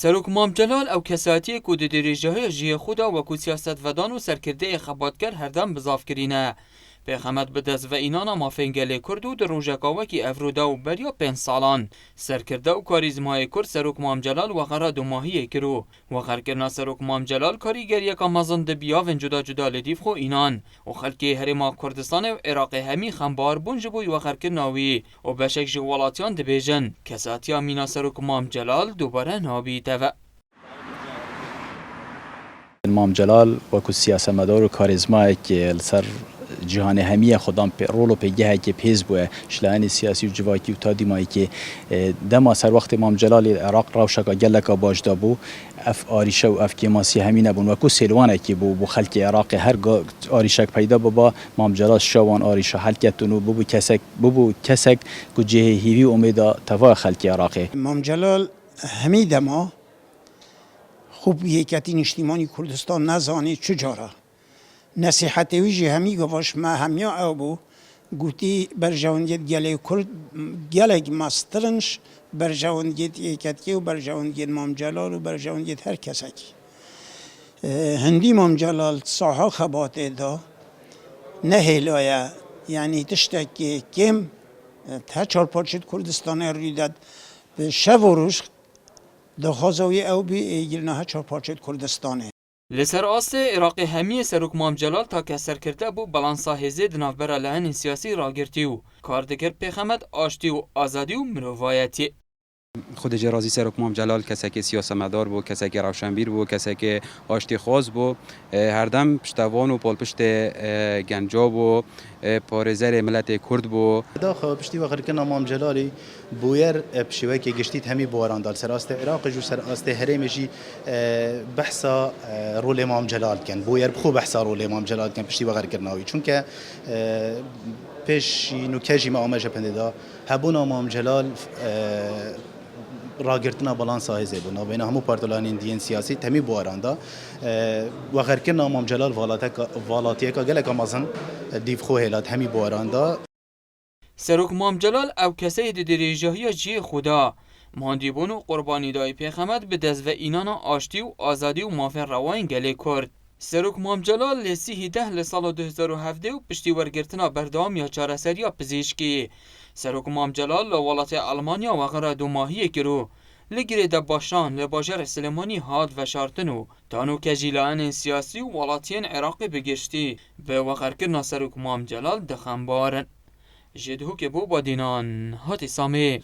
سروک مام جلال او کساتی کو د دریجه جی خدا و کو سیاست ودان و سرکرده خباتگر هردم بزاف کرینه. پیغمت به دست و اینانا مافنگل کرد و در روژکاوکی افرودا و بریا 5 سالان سرکرده و کاریزمای کرد سروک مام جلال و غرا 2 ماهی کرو و غرکرنا سروک مام جلال کاریگر یک مازن د بیاون جدا جدا لدیف خو اینان و خلکی هرما کردستان و عراق همی خنبار بون جبوی و غرکرناوی و بشک جوالاتیان دبیجن کساتیا مینا سروک مام جلال دوباره نابی توا مام جلال وکو سیاستمدار و کاریزمای که سر جهان همیه خودم رولو پیگه که پیز بوه شلانی سیاسی و جواکی و تا دیمایی که دما سر وقت امام جلال عراق روشکا گلکا باجدا بو اف آریشه و اف کیماسی همین نبون و کو سلوانه که بو خلق عراق هر آریشک پیدا بابا امام جلال شوان آریشه حل کتونو بو کسک کو جه هیوی امیدا توا خلق عراق امام جلال همین دما خوب یکتی اجتماعی کردستان نزانی چجورا نصیحت ویژه همی گواش ما همیا او بو گویی برجوانیت گله کرد گله ماسترنش برجوانیت یکتی و برجوانیت امام جلال و برجوانیت هر کسی هندی امام جلال صاحب خبات دا نه هلایا یعنی تشتکی کم تا 4 کردستان ریداد به شب و روز دخوازوی او بی گرناه 4 کردستانه لسر آست عراق همی سروک مام جلال تا که سرکرده بو بلانسا هزه دنافبرا لحن سیاسی راگرتی و کاردگر پیغمت آشتی و آزادی و مروایتی. خود جرازی سروک مام جلال کسی که سیاستمدار بو، کسی که روشنبیر بو، کسی که آشتی خواست بو، هر دم پشتوان و پال پشت گنجا بو، پارزر ملت کرد بو. داخل پشتی وقتی که مام جلالی بویر بشوی که گشتید همی باران دال سراست عراق جو سراست هرمجی بحثا رول امام جلال کن بویر بخو بحثا رول امام جلال کن پشتی وقتی که ناوی چون که پیش نوکجی ما آماده پنده هبون امام جلال راگرتنا بالانس سایز بونا بین همو پارتولان دین سیاسی تمی بواراندا و غرکرنا امام جلال والاتیه که گله کامازن دیو خو هلات همی بواراندا سروک مام جلال او کسی د دریجه جی خدا ماندیبون و قربانی دای پیغمت به دست و اینانا آشتی و آزادی و مافن روان گله کرد. سروک مام جلال لسی 10 لسال 2017 و پشتی ورگرتنا بردام یا چارەسەریya پزیشکی سروک مام جلال لولات آلمانیا و غرا 2 ماهی کرو لگیره د باشان لباجر سلیمانی هاد و شارتنو تانو کجیلان سیاسی و ولاتین عراق بگشتی به وغرکرنا سروک مام جلال دخنبارن جدهو که بو با دینان هاتی سامی